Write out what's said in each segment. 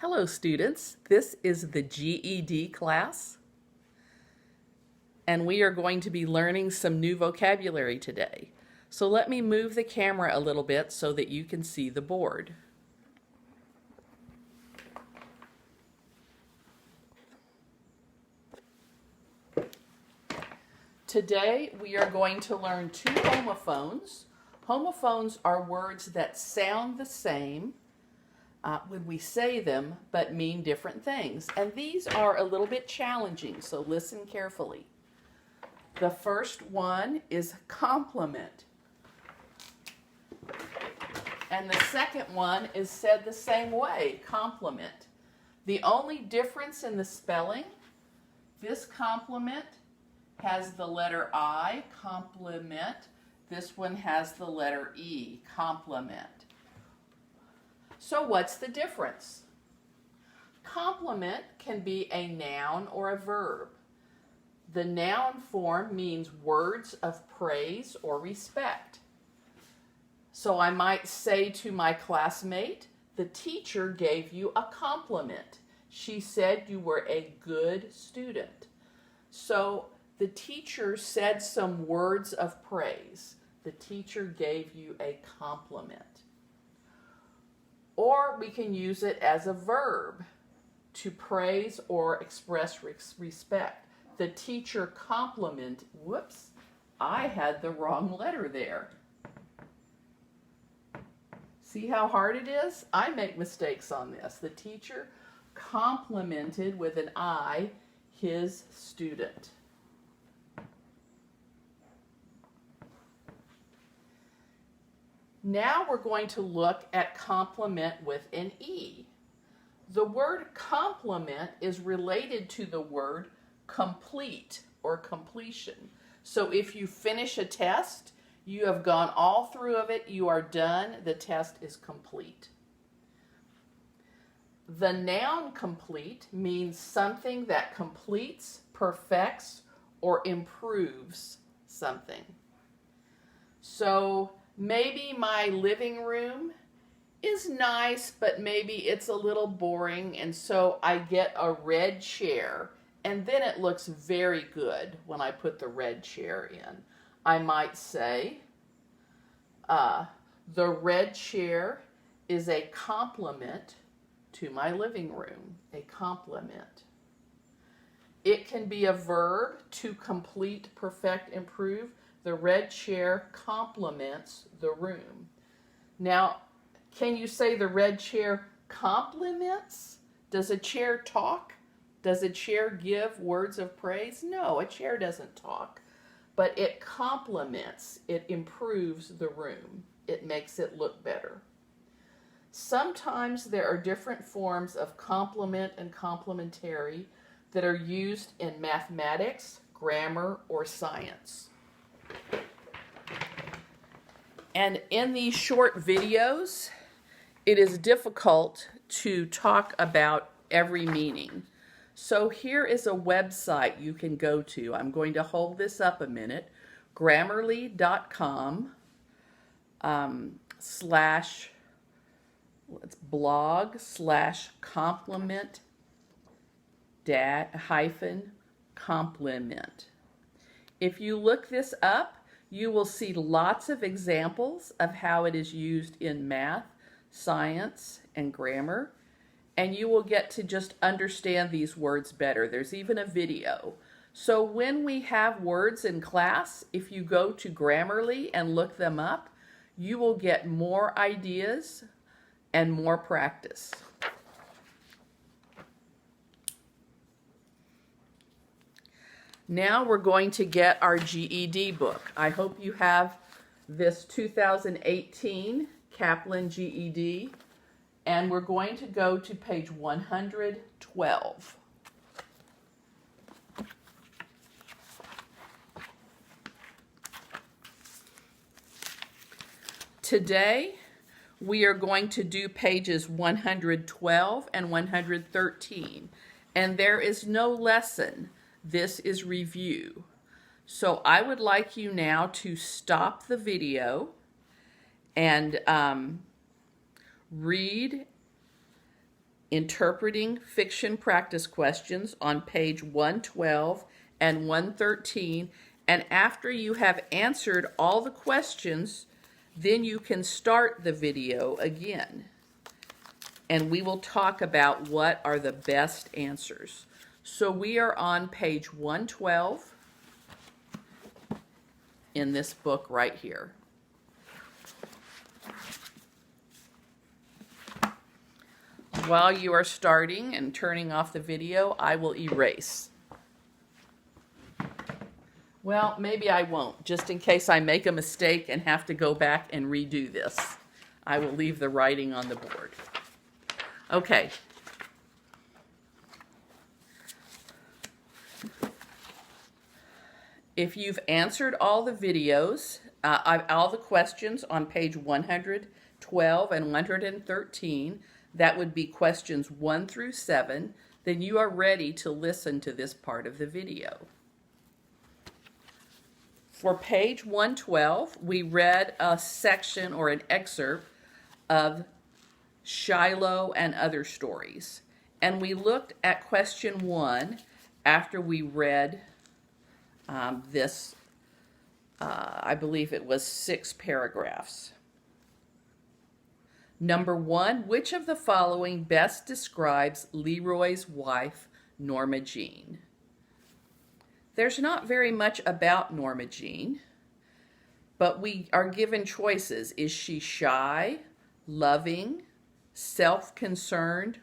Hello students, this is the GED class and we are going to be learning some new vocabulary today. So let me move the camera a little bit so that you can see the board. Today we are going to learn two homophones. Homophones are words that sound the same when we say them, but mean different things. And these are a little bit challenging, so listen carefully. The first one is compliment. And the second one is said the same way, compliment. The only difference in the spelling, this compliment has the letter I, compliment. This one has the letter E, compliment. So what's the difference? Compliment can be a noun or a verb. The noun form means words of praise or respect. So I might say to my classmate, the teacher gave you a compliment. She said you were a good student. So the teacher said some words of praise. The teacher gave you a compliment. Or we can use it as a verb to praise or express respect. The teacher complimented, whoops, I had the wrong letter there. See how hard it is? I make mistakes on this. The teacher complimented with an I his student. Now we're going to look at compliment with an E. The word compliment is related to the word complete or completion. So if you finish a test, you have gone all through of it, you are done, the test is complete. The noun complete means something that completes, perfects, or improves something. So maybe my living room is nice, but maybe it's a little boring, and so I get a red chair, and then it looks very good when I put the red chair in. I might say, the red chair is a compliment to my living room, a compliment. It can be a verb, to complete, perfect, improve. The red chair compliments the room. Now, can you say the red chair compliments? Does a chair talk? Does a chair give words of praise? No, a chair doesn't talk, but it compliments, it improves the room. It makes it look better. Sometimes there are different forms of complement and complementary that are used in mathematics, grammar, or science. And in these short videos, it is difficult to talk about every meaning. So here is a website you can go to. I'm going to hold this up a minute. Grammarly.com /blog/complement -complement. If you look this up, you will see lots of examples of how it is used in math, science, and grammar, and you will get to just understand these words better. There's even a video. So when we have words in class, if you go to Grammarly and look them up, you will get more ideas and more practice. Now we're going to get our GED book. I hope you have this 2018 Kaplan GED, and we're going to go to page 112. Today, we are going to do pages 112 and 113, and there is no lesson. This is review. So I would like you now to stop the video and read Interpreting Fiction Practice Questions on page 112 and 113. And after you have answered all the questions, then you can start the video again. And we will talk about what are the best answers. So we are on page 112 in this book right here. While you are starting and turning off the video, I will erase. Well, maybe I won't, just in case I make a mistake and have to go back and redo this. I will leave the writing on the board. Okay. If you've answered all the videos, all the questions on page 112 and 113, that would be questions 1 through 7, then you are ready to listen to this part of the video. For page 112, we read a section or an excerpt of Shiloh and Other Stories. And we looked at question 1 after we read this, I believe it was 6 paragraphs. Number 1, which of the following best describes Leroy's wife, Norma Jean? There's not very much about Norma Jean, but we are given choices. Is she shy, loving, self-concerned,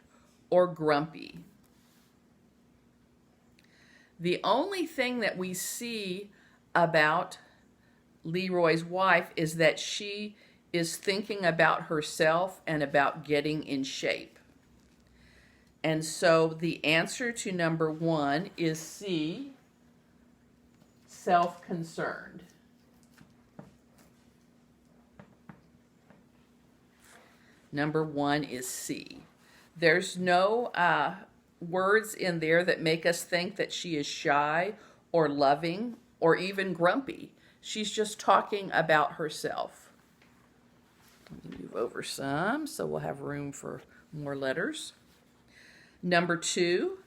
or grumpy? The only thing that we see about Leroy's wife is that she is thinking about herself and about getting in shape. And so the answer to number 1 is C, self-concerned. Number 1 is C. There's no words in there that make us think that she is shy or loving or even grumpy. She's just talking about herself. Let me move over some so we'll have room for more letters. Number 2,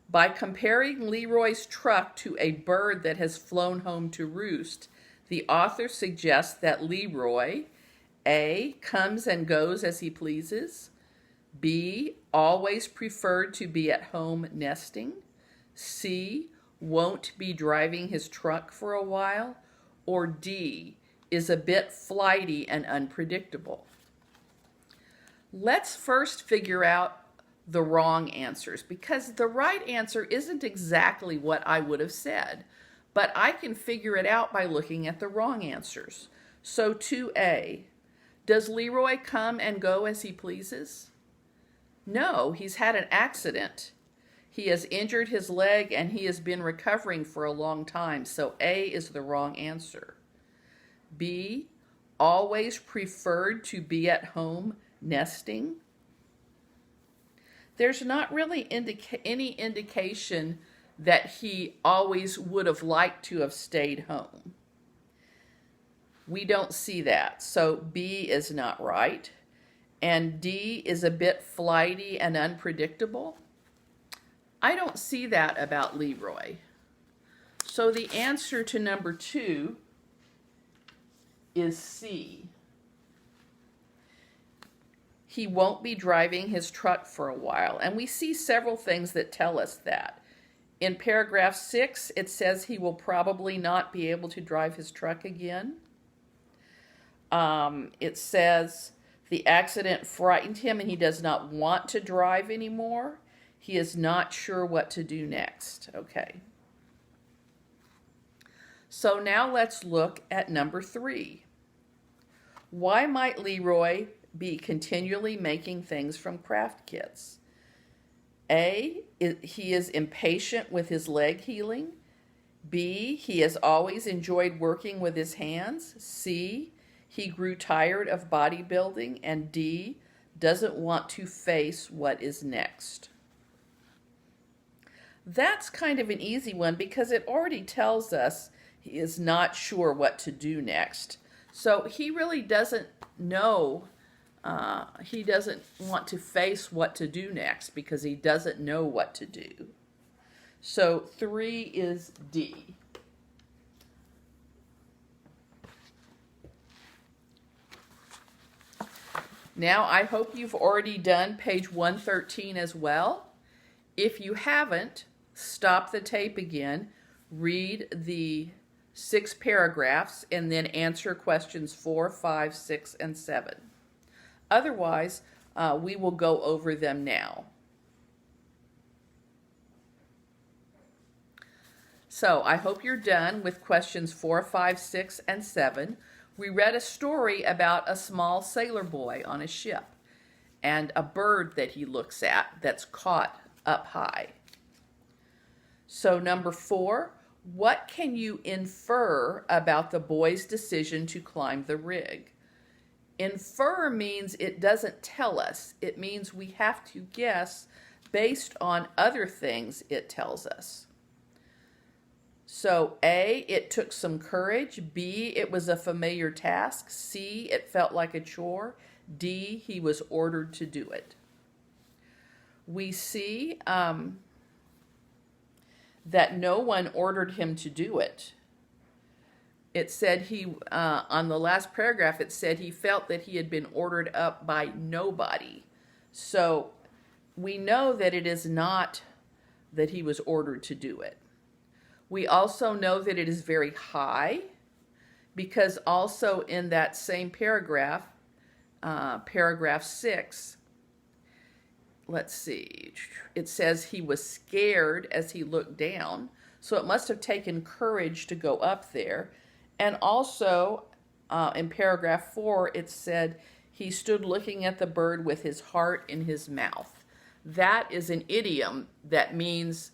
by comparing Leroy's truck to a bird that has flown home to roost, the author suggests that Leroy, A, comes and goes as he pleases, B, always preferred to be at home nesting, C, won't be driving his truck for a while, or D, is a bit flighty and unpredictable. Let's first figure out the wrong answers, because the right answer isn't exactly what I would have said, but I can figure it out by looking at the wrong answers. So 2A, does Leroy come and go as he pleases? No, he's had an accident. He has injured his leg and he has been recovering for a long time, so A is the wrong answer. B, always preferred to be at home nesting. There's not really any indication that he always would have liked to have stayed home. We don't see that, so B is not right. And D is a bit flighty and unpredictable. I don't see that about Leroy. So the answer to number 2 is C. He won't be driving his truck for a while. And we see several things that tell us that. In paragraph 6, it says he will probably not be able to drive his truck again. It says the accident frightened him and he does not want to drive anymore. He is not sure what to do next. Okay. So now let's look at number 3. Why might Leroy be continually making things from craft kits? A, he is impatient with his leg healing. B, he has always enjoyed working with his hands. C, he grew tired of bodybuilding. And D, doesn't want to face what is next. That's kind of an easy one because it already tells us he is not sure what to do next. So he really doesn't know he doesn't want to face what to do next because he doesn't know what to do. So 3 is D. Now, I hope you've already done page 113 as well. If you haven't, stop the tape again, read the 6 paragraphs, and then answer questions 4, 5, 6, and 7. Otherwise, we will go over them now. So, I hope you're done with questions 4, 5, 6, and 7. We read a story about a small sailor boy on a ship and a bird that he looks at that's caught up high. So number 4, what can you infer about the boy's decision to climb the rig? Infer means it doesn't tell us. It means we have to guess based on other things it tells us. So A, it took some courage. B, it was a familiar task. C, it felt like a chore. D, he was ordered to do it. We see that no one ordered him to do it. It said on the last paragraph, it said he felt that he had been ordered up by nobody. So we know that it is not that he was ordered to do it. We also know that it is very high because also in that same paragraph, paragraph 6, let's see, it says he was scared as he looked down. So it must have taken courage to go up there. And also in paragraph 4, it said he stood looking at the bird with his heart in his mouth. That is an idiom that means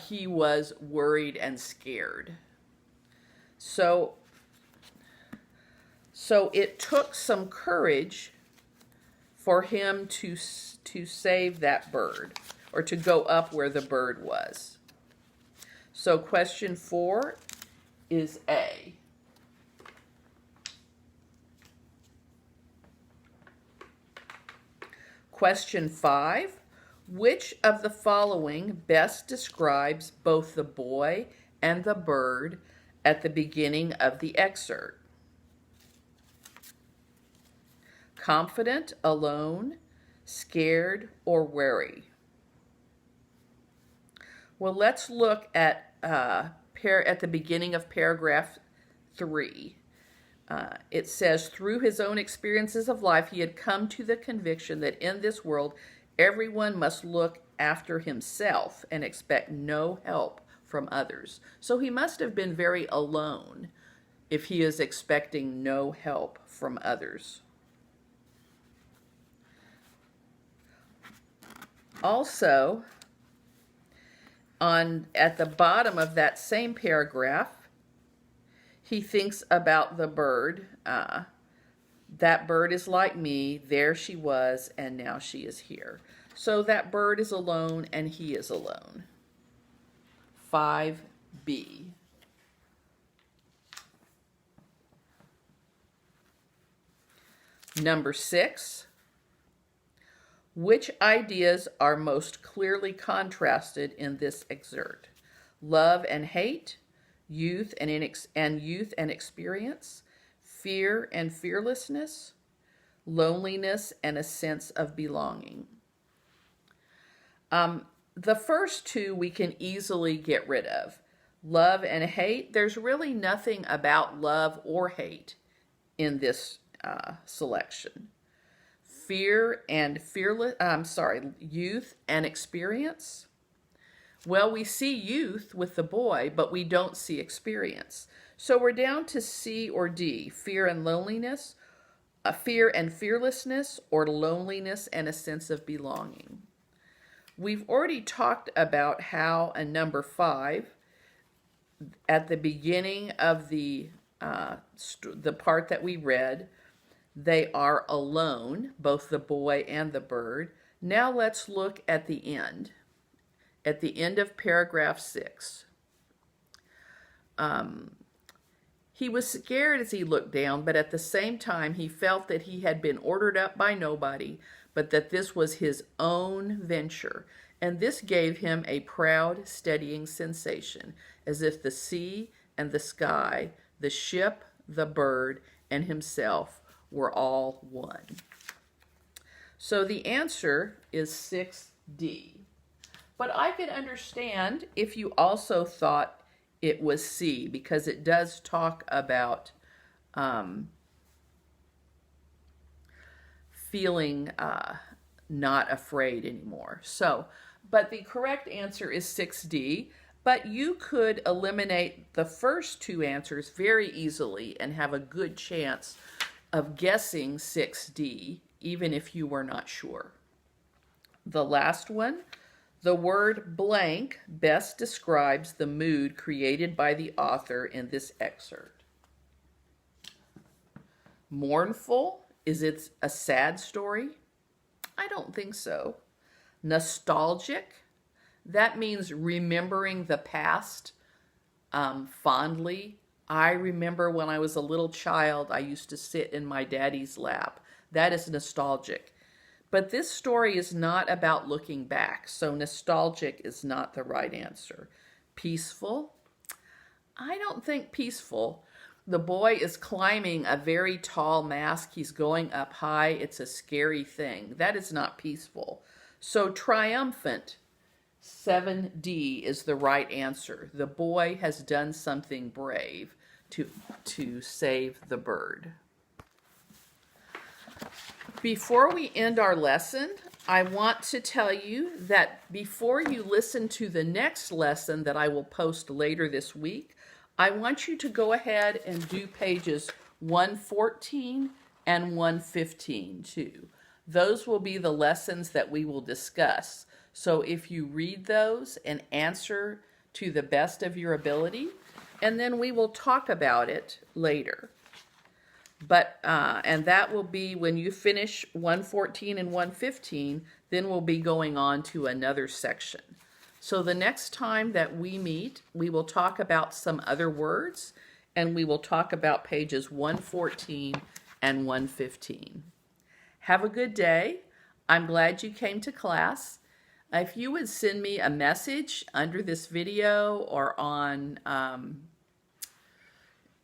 he was worried and scared. So it took some courage for him to save that bird, or to go up where the bird was. So question 4 is A. Question 5. Which of the following best describes both the boy and the bird at the beginning of the excerpt? Confident, alone, scared, or wary? Well, let's look at the beginning of paragraph 3. It says, through his own experiences of life, he had come to the conviction that in this world, everyone must look after himself and expect no help from others. So he must have been very alone if he is expecting no help from others. Also, at the bottom of that same paragraph, he thinks about the bird. That bird is like me, there she was, and now she is here. So that bird is alone, and he is alone. 5B. Number 6. Which ideas are most clearly contrasted in this excerpt? Love and hate, youth and experience, fear and fearlessness, loneliness and a sense of belonging. The first 2 we can easily get rid of. Love and hate, there's really nothing about love or hate in this selection. Fear and youth and experience. Well, we see youth with the boy, but we don't see experience. So we're down to C or D, fear and loneliness, fear and fearlessness, or loneliness and a sense of belonging. We've already talked about how in number 5, at the beginning of the part that we read, they are alone, both the boy and the bird. Now let's look at the end. At the end of paragraph 6. He was scared as he looked down, but at the same time he felt that he had been ordered up by nobody, but that this was his own venture, and this gave him a proud, steadying sensation, as if the sea and the sky, the ship, the bird, and himself were all one. So the answer is 6D. But I could understand if you also thought it was C, because it does talk about feeling not afraid anymore. So, but the correct answer is 6D, but you could eliminate the first two answers very easily and have a good chance of guessing 6D, even if you were not sure. The last one, the word blank best describes the mood created by the author in this excerpt. Mournful, is it a sad story? I don't think so. Nostalgic, that means remembering the past fondly. I remember when I was a little child, I used to sit in my daddy's lap. That is nostalgic. But this story is not about looking back, so nostalgic is not the right answer. Peaceful? I don't think peaceful. The boy is climbing a very tall mast. He's going up high. It's a scary thing. That is not peaceful. So triumphant, 7D is the right answer. The boy has done something brave to save the bird. Before we end our lesson, I want to tell you that before you listen to the next lesson that I will post later this week, I want you to go ahead and do pages 114 and 115 too. Those will be the lessons that we will discuss. So if you read those and answer to the best of your ability, and then we will talk about it later. But and that will be when you finish 114 and 115, then we'll be going on to another section. So the next time that we meet, we will talk about some other words, and we will talk about pages 114 and 115. Have a good day. I'm glad you came to class. If you would send me a message under this video or on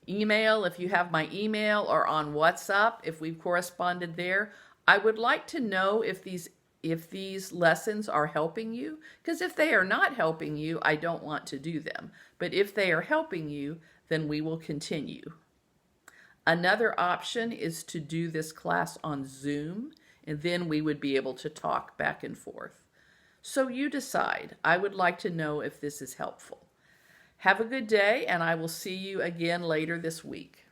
email, if you have my email, or on WhatsApp, if we've corresponded there, I would like to know if these lessons are helping you, because if they are not helping you, I don't want to do them. But if they are helping you, then we will continue. Another option is to do this class on Zoom, and then we would be able to talk back and forth. So you decide. I would like to know if this is helpful. Have a good day, and I will see you again later this week.